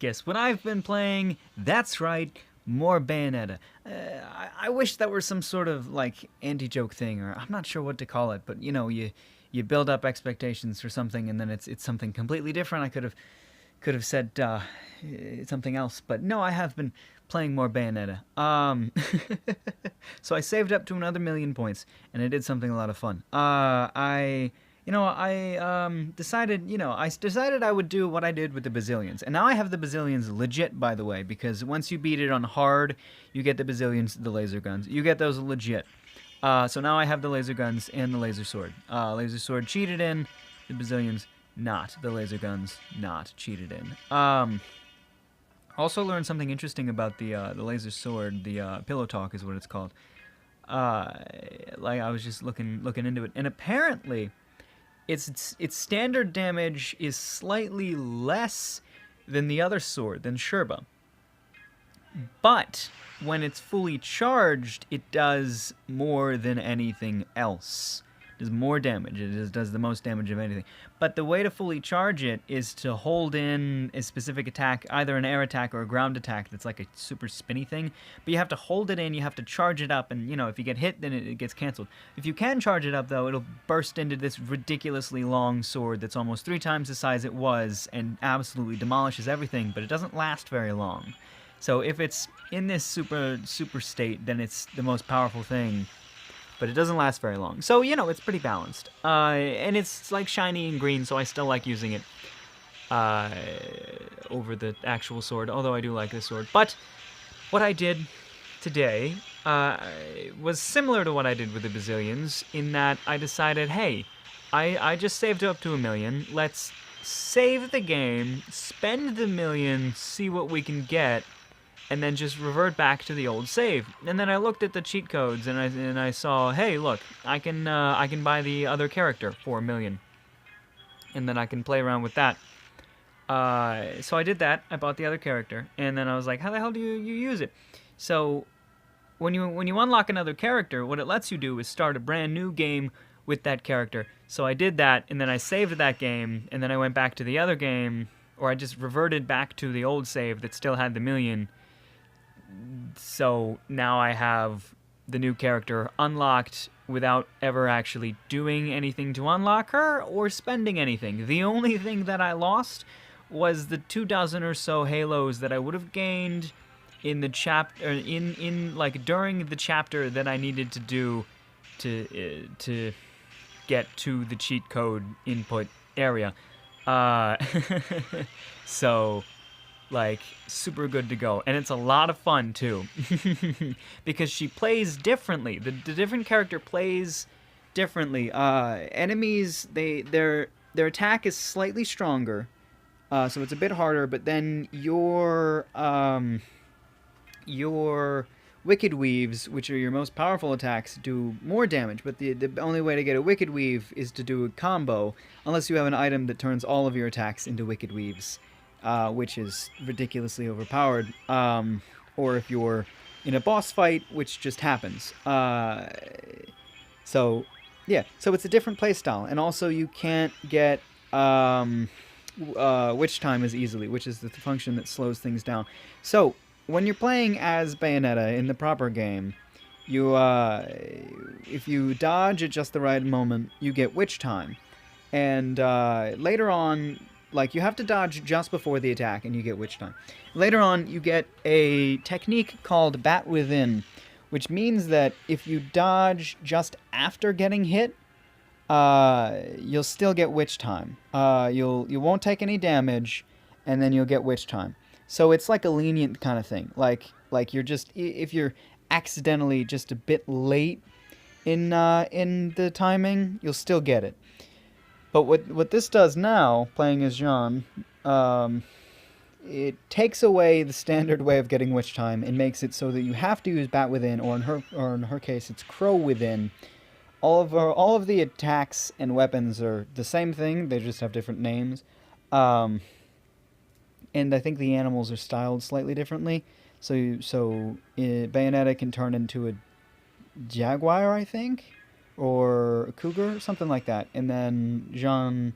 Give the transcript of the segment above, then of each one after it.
guess what I've been playing? That's right, more Bayonetta. I wish that were some sort of, like, anti-joke thing, or I'm not sure what to call it, but, you know, you build up expectations for something, and then it's something completely different. I could have said something else, but no, I have been playing more Bayonetta. So I saved up to another 1,000,000 points, and I did something a lot of fun. I decided I would do what I did with the Bazillions. And now I have the Bazillions legit, by the way, because once you beat it on hard, you get the Bazillions, the laser guns. You get those legit. So now I have the laser guns and the laser sword. Laser sword cheated in, the Bazillions not. The laser guns not cheated in. Also learned something interesting about the laser sword. The pillow talk is what it's called. Like I was just looking into it, and apparently, its standard damage is slightly less than the other sword, than Sherba. But when it's fully charged, it does more than anything else. It does more damage. It does the most damage of anything. But the way to fully charge it is to hold in a specific attack, either an air attack or a ground attack that's like a super spinny thing. But you have to hold it in, you have to charge it up, and, you know, if you get hit, then it gets canceled. If you can charge it up, though, it'll burst into this ridiculously long sword that's almost 3 times the size it was and absolutely demolishes everything, but it doesn't last very long. So if it's in this super state, then it's the most powerful thing, but it doesn't last very long. So, you know, it's pretty balanced. And it's, like, shiny and green, so I still like using it over the actual sword, although I do like this sword. But what I did today was similar to what I did with the Bazillions, in that I decided, hey, I just saved up to 1,000,000. Let's save the game, spend the 1,000,000, see what we can get, and then just revert back to the old save. And then I looked at the cheat codes, and I saw, hey, look, I can buy the other character for 1,000,000, and then I can play around with that. So I did that. I bought the other character, and then I was like, how the hell do you use it? So when you unlock another character, what it lets you do is start a brand new game with that character. So I did that, and then I saved that game, and then I went back to the other game, or I just reverted back to the old save that still had the 1,000,000. So now I have the new character unlocked without ever actually doing anything to unlock her or spending anything. The only thing that I lost was the 24 or so halos that I would have gained in the chapter, like during the chapter that I needed to do to get to the cheat code input area. So, like, super good to go. And it's a lot of fun, too. Because she plays differently. The different character plays differently. Enemies, their attack is slightly stronger. So it's a bit harder, but then your Wicked Weaves, which are your most powerful attacks, do more damage, but the only way to get a Wicked Weave is to do a combo, unless you have an item that turns all of your attacks into Wicked Weaves, which is ridiculously overpowered, or if you're in a boss fight, which just happens. So it's a different playstyle, and also you can't get witch time as easily, which is the function that slows things down. So when you're playing as Bayonetta in the proper game, if you dodge at just the right moment, you get witch time. And later on, like, you have to dodge just before the attack, and you get witch time. Later on, you get a technique called Bat Within, which means that if you dodge just after getting hit, you'll still get witch time. You won't take any damage, and then you'll get witch time. So it's like a lenient kind of thing. Like you're just, if you're accidentally just a bit late in the timing, you'll still get it. But what this does now, playing as Jean, it takes away the standard way of getting witch time and makes it so that you have to use Bat Within, or in her case, it's Crow Within. All of the attacks and weapons are the same thing. They just have different names. And I think the animals are styled slightly differently. So Bayonetta can turn into a jaguar, I think, or a cougar, something like that. And then Jean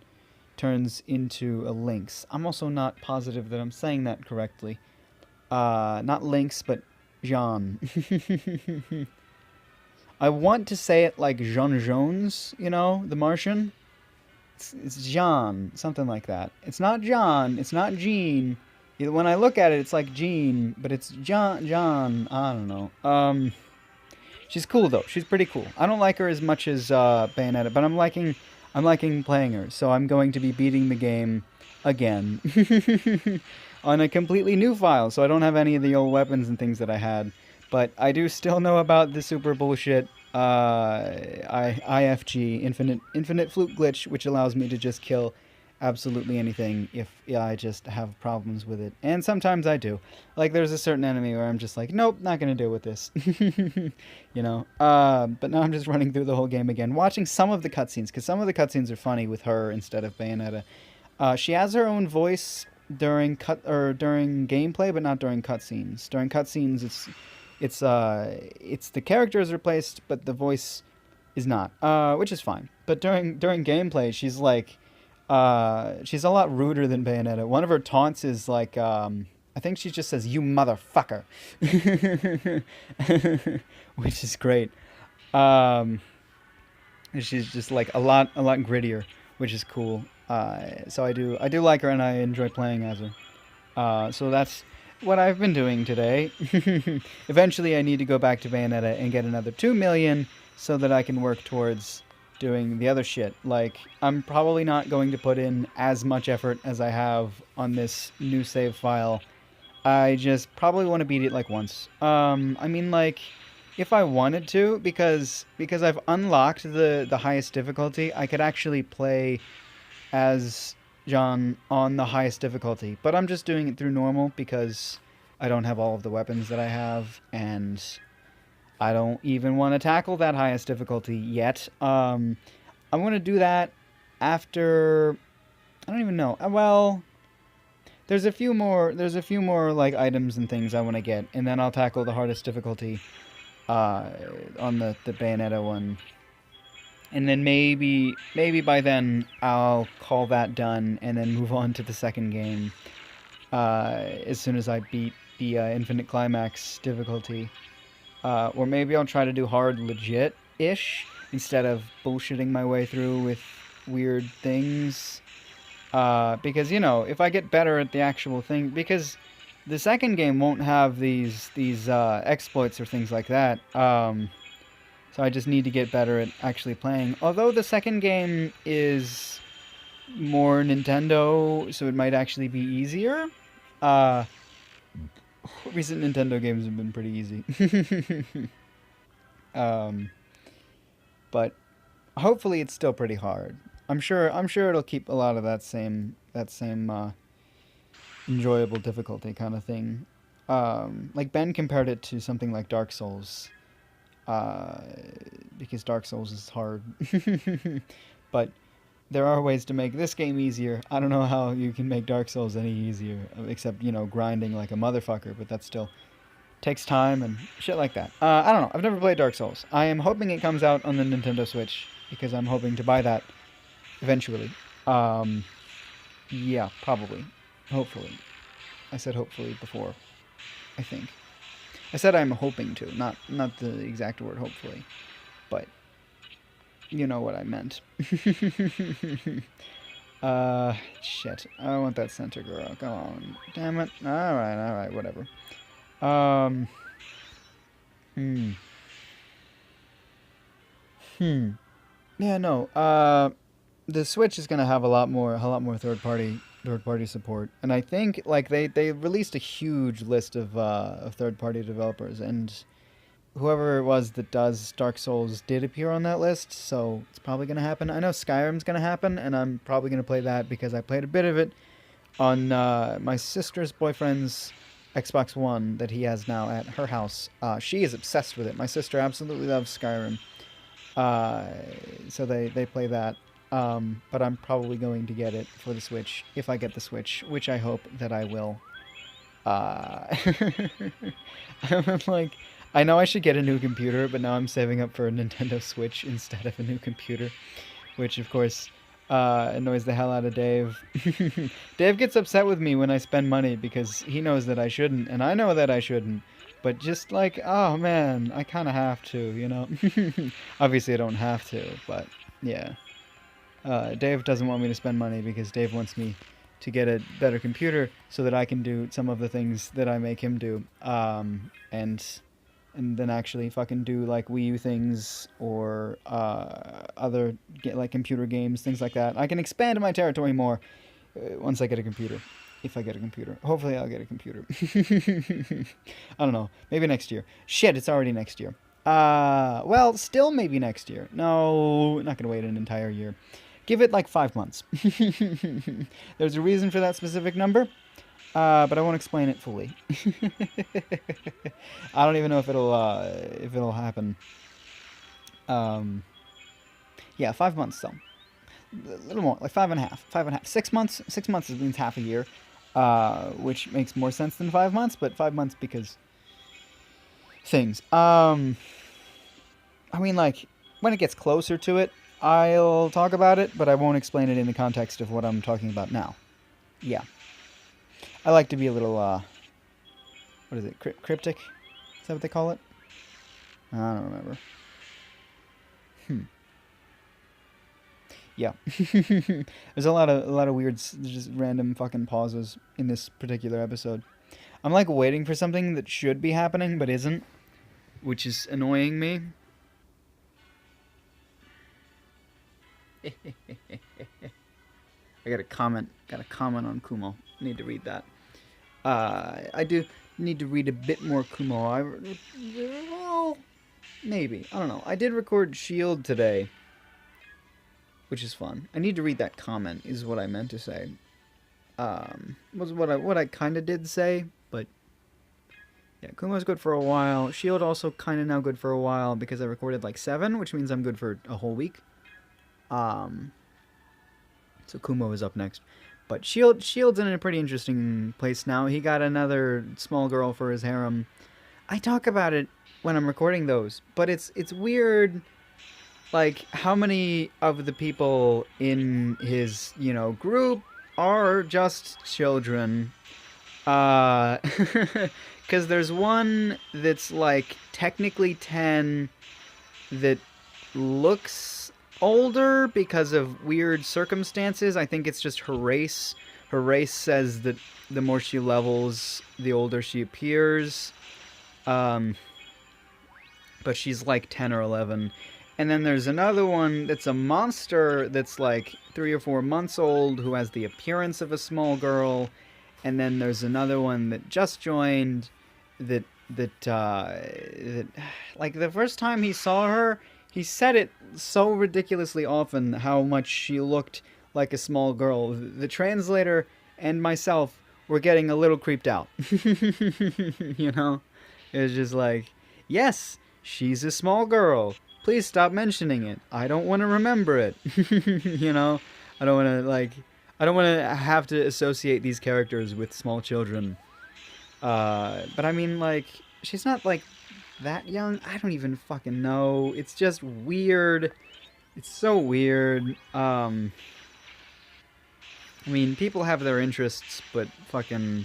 turns into a lynx. I'm also not positive that I'm saying that correctly. Not lynx, but Jean. I want to say it like Jean Jones, you know, the Martian. It's Jean, something like that. It's not John, it's not Jean. When I look at it, it's like Jean, but it's John, I don't know. She's cool though. She's pretty cool. I don't like her as much as Bayonetta, but I'm liking playing her. So I'm going to be beating the game again on a completely new file. So I don't have any of the old weapons and things that I had, but I do still know about the super bullshit IFG infinite flute glitch, which allows me to just kill absolutely anything if I just have problems with it. And sometimes I do. Like, there's a certain enemy where I'm just like, nope, not gonna deal with this. You know? But now I'm just running through the whole game again, watching some of the cutscenes, because some of the cutscenes are funny with her instead of Bayonetta. She has her own voice during gameplay, but not during cutscenes. During cutscenes, it's the character is replaced, but the voice is not, which is fine. But during gameplay, she's like, she's a lot ruder than Bayonetta. One of her taunts is like, I think she just says, "You motherfucker," which is great. She's just like a lot grittier, which is cool. So I do like her, and I enjoy playing as her. So that's what I've been doing today. Eventually, I need to go back to Bayonetta and get another 2 million so that I can work towards doing the other shit. Like, I'm probably not going to put in as much effort as I have on this new save file. I just probably want to beat it like once. I mean, like, if I wanted to, because I've unlocked the highest difficulty, I could actually play as John on the highest difficulty. But I'm just doing it through normal because I don't have all of the weapons that I have, and I don't even want to tackle that highest difficulty yet. I'm going to do that after, I don't even know. Well, there's a few more like items and things I want to get, and then I'll tackle the hardest difficulty on the Bayonetta one. And then maybe by then I'll call that done and then move on to the second game as soon as I beat the Infinite Climax difficulty. Or maybe I'll try to do hard legit-ish instead of bullshitting my way through with weird things. Because, you know, if I get better at the actual thing... Because the second game won't have these exploits or things like that. So I just need to get better at actually playing. Although the second game is more Nintendo, so it might actually be easier. Recent Nintendo games have been pretty easy. But hopefully it's still pretty hard. I'm sure it'll keep a lot of that same enjoyable difficulty kind of thing. Like Ben compared it to something like Dark Souls. Because Dark Souls is hard. But there are ways to make this game easier. I don't know how you can make Dark Souls any easier, except, you know, grinding like a motherfucker, but that still takes time and shit like that. I don't know. I've never played Dark Souls. I am hoping it comes out on the Nintendo Switch, because I'm hoping to buy that eventually. Yeah, probably. Hopefully. I said hopefully before, I think. I said I'm hoping to, not the exact word hopefully, but you know what I meant. Shit. I want that center girl. Come on. Damn it. Alright, whatever. Yeah, no. The Switch is gonna have a lot more third party support, and I think like they released a huge list of third party developers, and whoever it was that does Dark Souls did appear on that list, so it's probably gonna happen. I know Skyrim's gonna happen, and I'm probably gonna play that because I played a bit of it on my sister's boyfriend's Xbox One that he has now at her house. She is obsessed with it. My sister absolutely loves Skyrim. So they play that. But I'm probably going to get it for the Switch if I get the Switch, which I hope that I will. I'm like, I know I should get a new computer, but now I'm saving up for a Nintendo Switch instead of a new computer, which of course Annoys the hell out of Dave. Dave gets upset with me when I spend money because he knows that I shouldn't, and I know that I shouldn't. But just like, oh man, I kind of have to, you know? Obviously, I don't have to, but yeah. Dave doesn't want me to spend money because Dave wants me to get a better computer so that I can do some of the things that I make him do. And then actually fucking do like Wii U things or other like computer games, things like that. I can expand my territory more once I get a computer. If I get a computer. Hopefully I'll get a computer. I don't know. Maybe next year. Shit, it's already next year. Well, still maybe next year. No, not gonna wait an entire year. Give it like 5 months. There's a reason for that specific number. But I won't explain it fully. I don't even know if it'll happen. Yeah, 5 months though. A little more, like 5.5. 5.5. 6 months. 6 months means half a year, which makes more sense than 5 months. But 5 months because things. I mean, like when it gets closer to it, I'll talk about it, but I won't explain it in the context of what I'm talking about now. Yeah. I like to be a little, what is it, cryptic? Is that what they call it? I don't remember. Yeah. There's a lot of weird, just random fucking pauses in this particular episode. I'm like waiting for something that should be happening, but isn't, which is annoying me. I got a comment on Kumo. Need to read that. I do need to read a bit more Kumo. Well, maybe. I don't know. I did record Shield today, which is fun. I need to read that comment, is what I meant to say. Was what I kind of did say, but yeah, Kumo's good for a while. Shield also kind of now good for a while because I recorded like 7, which means I'm good for a whole week. So Kumo is up next. But Shield's in a pretty interesting place now. He got another small girl for his harem. I talk about it when I'm recording those, but it's weird, like, how many of the people in his, group are just children. Because there's one that's, like, technically 10 that looks older because of weird circumstances. I think it's just her race. Her race says that the more she levels, the older she appears. But she's like 10 or 11. And then there's another one that's a monster that's like 3 or 4 months old who has the appearance of a small girl. And then there's another one that just joined that like the first time he saw her, he said it so ridiculously often how much she looked like a small girl. The translator and myself were getting a little creeped out. It was just like, yes, she's a small girl. Please stop mentioning it. I don't want to remember it. I don't want to have to associate these characters with small children. But I mean, like, she's not like that young. I don't even fucking know. It's just weird. It's so weird. I mean, people have their interests, but fucking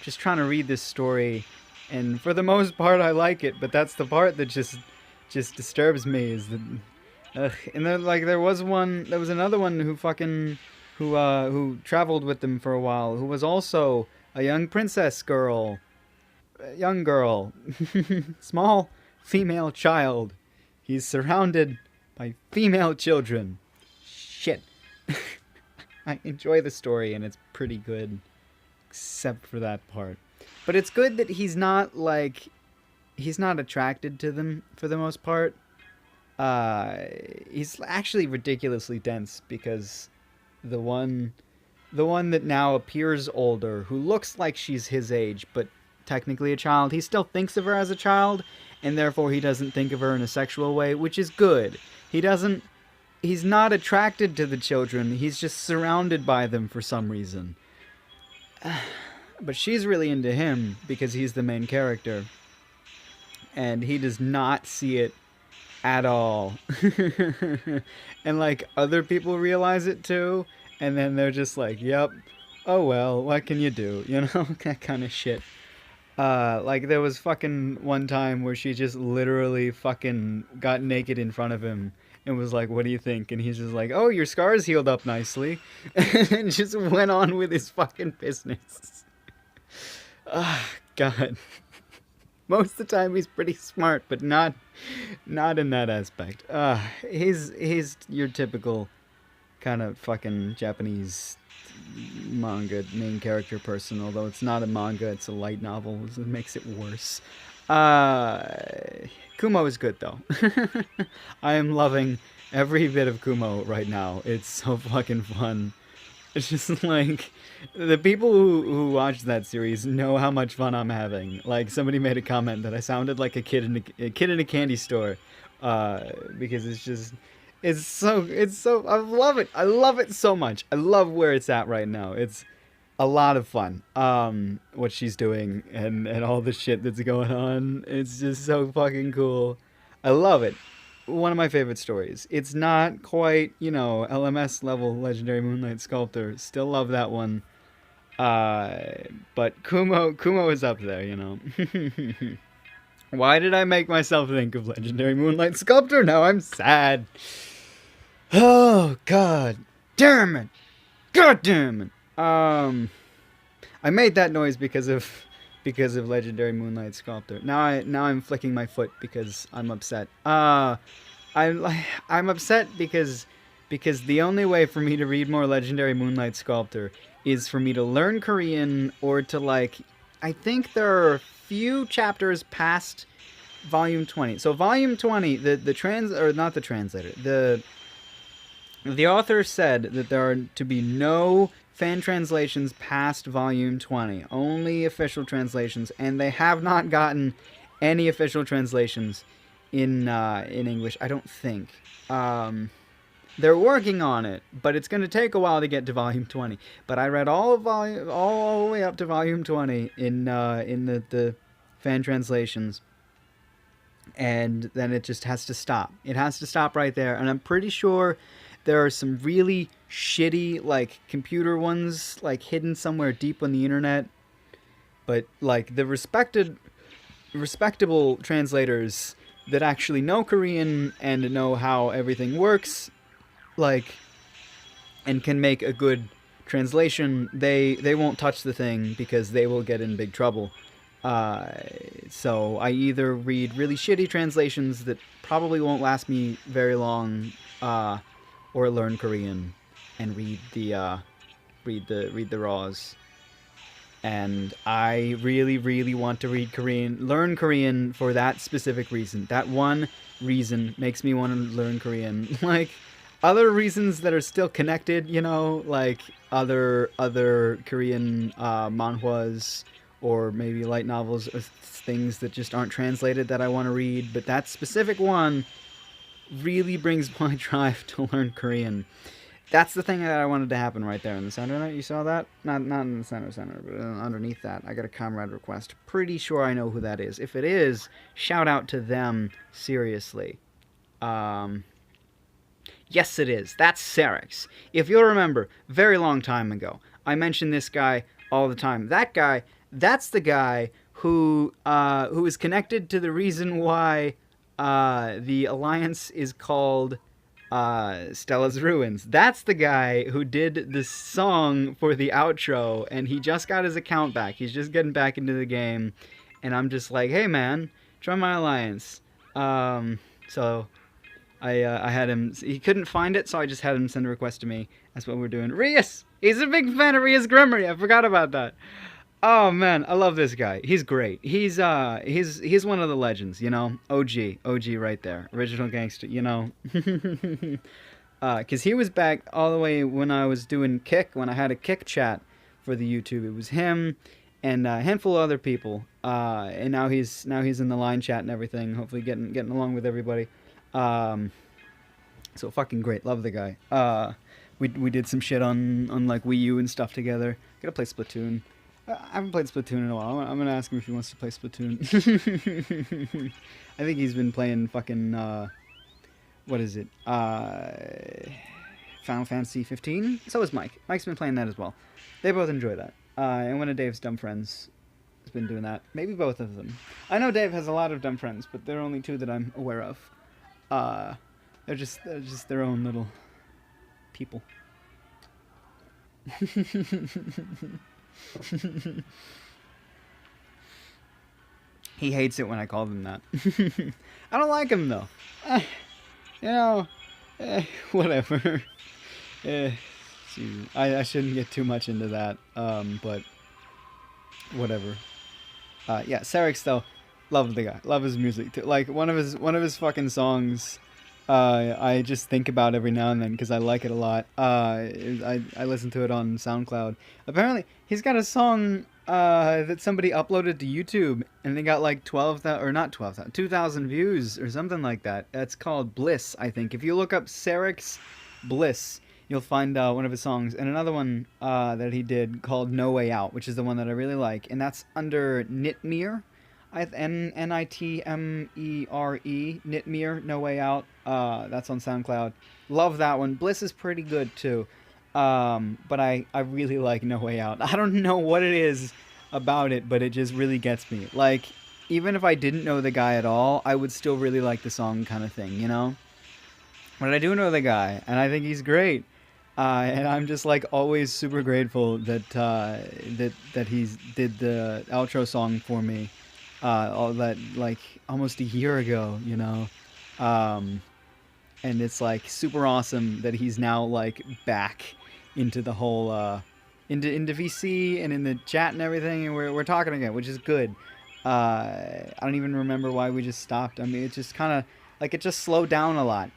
just trying to read this story, and for the most part I like it, but that's the part that just disturbs me, is that and then, like, there was another one who traveled with them for a while, who was also a young princess girl. Young girl. Small female child. He's surrounded by female children. Shit. I enjoy the story and it's pretty good, except for that part. But it's good that he's not attracted to them for the most part. He's actually ridiculously dense because the one that now appears older, who looks like she's his age, but technically a child, he still thinks of her as a child, and therefore he doesn't think of her in a sexual way, which is good. He's not attracted to the children, he's just surrounded by them for some reason. But she's really into him because he's the main character. And he does not see it at all. And like other people realize it too, and then they're just like, "Yep, oh well, what can you do?" You know, that kind of shit. Like there was fucking one time where she just literally fucking got naked in front of him and was like, "What do you think?" And he's just like, "Oh, your scars healed up nicely," and just went on with his fucking business. Ah, God. Most of the time he's pretty smart, but not in that aspect. He's your typical kind of fucking Japanese manga main character person, although it's not a manga, it's a light novel, so it makes it worse. Uh, Kumo is good though. I am loving every bit of Kumo right now. It's so fucking fun. It's just like the people who watch that series know how much fun I'm having. Like somebody made a comment that I sounded like a kid in a candy store, because it's so I love it. I love it so much. I love where it's at right now. It's a lot of fun. What she's doing and all the shit that's going on. It's just so fucking cool. I love it. One of my favorite stories. It's not quite, LMS level Legendary Moonlight Sculptor. Still love that one. But Kumo is up there, Why did I make myself think of Legendary Moonlight Sculptor? Now I'm sad. Oh, God damn it. God damn it. I made that noise because of Legendary Moonlight Sculptor. Now I'm flicking my foot because I'm upset. I'm upset because the only way for me to read more Legendary Moonlight Sculptor is for me to learn Korean or to I think there are a few chapters past volume 20. So volume 20, not the translator. The author said that there are to be no fan translations past volume 20, only official translations, and they have not gotten any official translations in English, I don't think. They're working on it, but it's going to take a while to get to volume 20. But I read all the way up to volume 20 in the fan translations, and then it just has to stop. It has to stop right there, and I'm pretty sure there are some really shitty, computer ones, hidden somewhere deep on the internet. But, the respectable translators that actually know Korean and know how everything works, and can make a good translation, they won't touch the thing because they will get in big trouble. So I either read really shitty translations that probably won't last me very long, or learn Korean and read the raws. And I really, really want to learn Korean for that specific reason. That one reason makes me want to learn Korean. Other reasons that are still connected, other Korean manhwas or maybe light novels or things that just aren't translated that I want to read. But that specific one really brings my drive to learn Korean. That's the thing that I wanted to happen right there in the center. You saw that? Not in the center, but underneath that. I got a comrade request. Pretty sure I know who that is. If it is, shout out to them, seriously. Yes, it is. That's Sarix. If you'll remember, very long time ago, I mentioned this guy all the time. That guy, that's the guy who is connected to the reason why the Alliance is called Stella's Ruins. That's the guy who did the song for the outro, and he just got his account back. He's just getting back into the game, and I'm just like, hey man, join my Alliance. So I had him, he couldn't find it, so I just had him send a request to me. That's what we're doing. Rias! He's a big fan of Rias Grimory. I forgot about that. Oh man, I love this guy. He's great. He's one of the legends, OG right there. Original gangster, Cause he was back all the way when I was doing Kick, when I had a Kick chat for the YouTube. It was him and a handful of other people. And now he's in the line chat and everything, hopefully getting along with everybody. So fucking great. Love the guy. We did some shit on Wii U and stuff together. Gotta play Splatoon. I haven't played Splatoon in a while. I'm gonna ask him if he wants to play Splatoon. I think he's been playing fucking what is it? Final Fantasy 15. So is Mike. Mike's been playing that as well. They both enjoy that. And one of Dave's dumb friends has been doing that. Maybe both of them. I know Dave has a lot of dumb friends, but there are only two that I'm aware of. They're just their own little people. He hates it when I call them that. I don't like him though. You know, whatever. I shouldn't get too much into that. But whatever. Yeah, Sarix though, love the guy, love his music. Like one of his fucking songs. I just think about every now and then because I like it a lot. I listen to it on SoundCloud. Apparently, he's got a song that somebody uploaded to YouTube, and they got like 12,000 or not 12,000, 2,000 views or something like that. It's called Bliss, I think. If you look up Sarix Bliss, you'll find one of his songs, and another one that he did called No Way Out, which is the one that I really like, and that's under Nitmere. Nitmere, Nitmere, No Way Out. That's on SoundCloud. Love that one. Bliss is pretty good too. But I really like No Way Out. I don't know what it is about it, but it just really gets me. Like, even if I didn't know the guy at all, I would still really like the song kind of thing, you know? But I do know the guy, and I think he's great. And I'm just like always super grateful that that he's did the outro song for me. All that like almost a year ago, you know, and it's like super awesome that he's now like back into the whole into VC and in the chat and everything, and we're talking again, which is good. I don't even remember why we just stopped. I mean, it just kind of like it just slowed down a lot.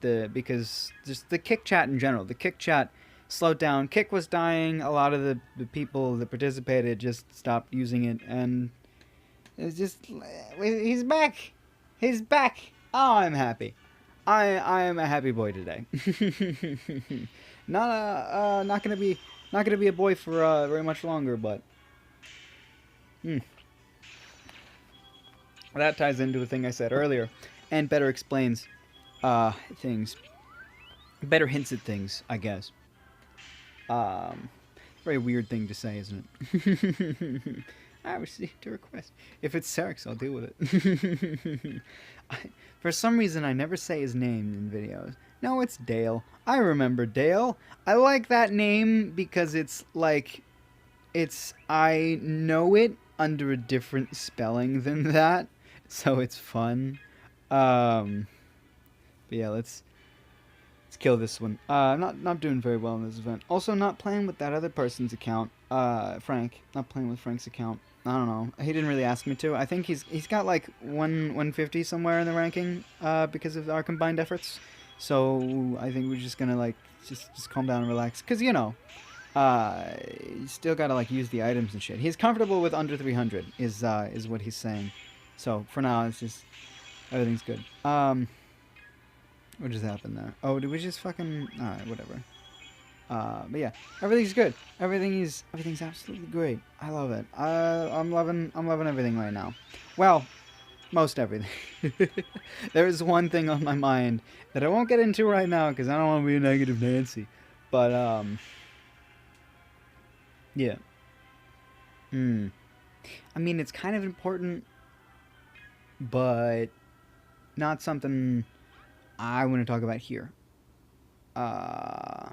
Because just the Kick chat in general, the Kick chat slowed down. Kick was dying. A lot of the people that participated just stopped using it, and it's just he's back. He's back. Oh, I'm happy. I am a happy boy today. Not gonna be a boy for very much longer, but that ties into a thing I said earlier, and better explains things, better hints at things, I guess. Very weird thing to say, isn't it? I received a request. If it's Sarix, I'll deal with it. For some reason, I never say his name in videos. No, it's Dale. I remember Dale. I like that name because it's like, I know it under a different spelling than that, so it's fun. But yeah, let's kill this one. Not doing very well in this event. Also, not playing with that other person's account. Frank. Not playing with Frank's account. I don't know. He didn't really ask me to. I think he's got like 150 somewhere in the ranking because of our combined efforts. So I think we're just gonna like just calm down and relax. Cause you know, you still gotta like use the items and shit. He's comfortable with under 300 is what he's saying. So for now, it's just everything's good. What just happened there? Oh, did we just fucking... Alright, whatever. But yeah, everything's good. Everything's absolutely great. I love it. I'm loving everything right now. Well, most everything. There is one thing on my mind that I won't get into right now because I don't want to be a negative Nancy. But, yeah. I mean, it's kind of important, but not something I want to talk about here. I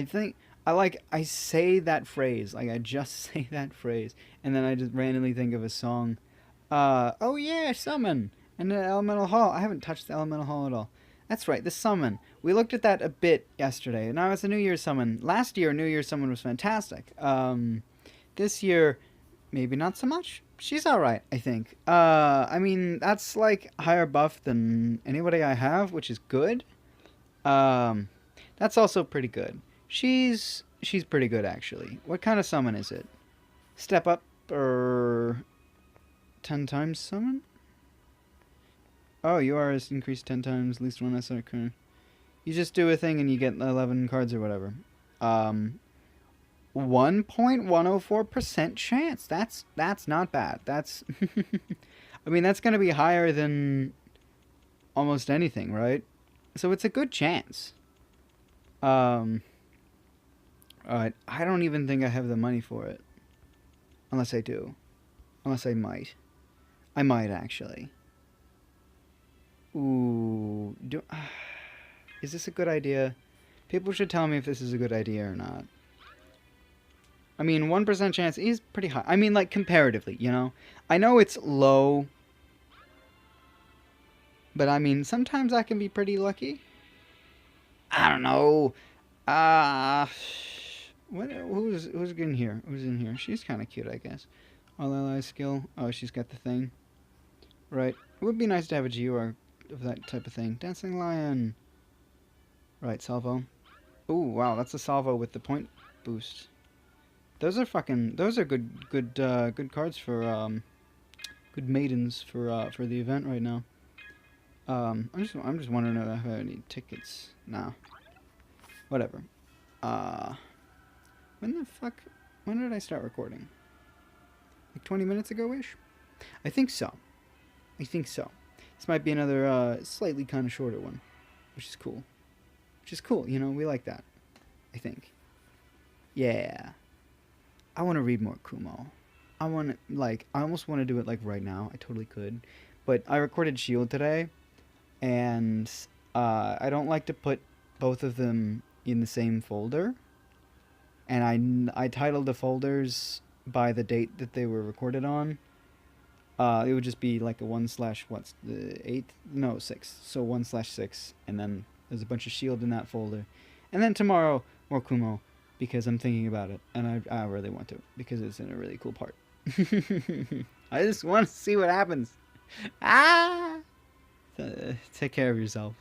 think I say that phrase, like I just say that phrase, and then I just randomly think of a song. Oh yeah, Summon and the Elemental Hall. I haven't touched the Elemental Hall at all. That's right, the Summon. We looked at that a bit yesterday, and now it's a New Year's Summon. Last year, New Year's Summon was fantastic. This year, maybe not so much. She's alright, I think. I mean, that's like higher buff than anybody I have, which is good. That's also pretty good. She's pretty good, actually. What kind of summon is it? Step up, or 10 times summon? Oh, UR increased 10 times, at least one SR card. You just do a thing and you get 11 cards or whatever. 1.104% chance. That's not bad. That's I mean, that's going to be higher than almost anything, right? So it's a good chance. Alright, I don't even think I have the money for it. Unless I do. Unless I might. I might, actually. Ooh. Is this a good idea? People should tell me if this is a good idea or not. I mean, 1% chance is pretty high. I mean, like, comparatively, you know? I know it's low. But, I mean, sometimes I can be pretty lucky. I don't know. Who's in here? Who's in here? She's kind of cute, I guess. All ally skill. Oh, she's got the thing. Right. It would be nice to have a GUR of that type of thing. Dancing lion. Right, salvo. Ooh, wow, that's a salvo with the point boost. Those are good cards for good maidens for the event right now. I'm just wondering if I have any tickets. Nah. Whatever. When did I start recording? Like 20 minutes ago-ish? I think so. This might be another slightly kind of shorter one, which is cool. You know, we like that. I think. Yeah. I want to read more Kumo. I almost want to do it like right now. I totally could. But I recorded Shield today, and I don't like to put both of them in the same folder. And I titled the folders by the date that they were recorded on. It would just be like a 1/8? No, 6. So 1/6, and then there's a bunch of Shield in that folder. And then tomorrow, more Kumo, because I'm thinking about it, and I really want to, because it's in a really cool part. I just want to see what happens. Take care of yourself.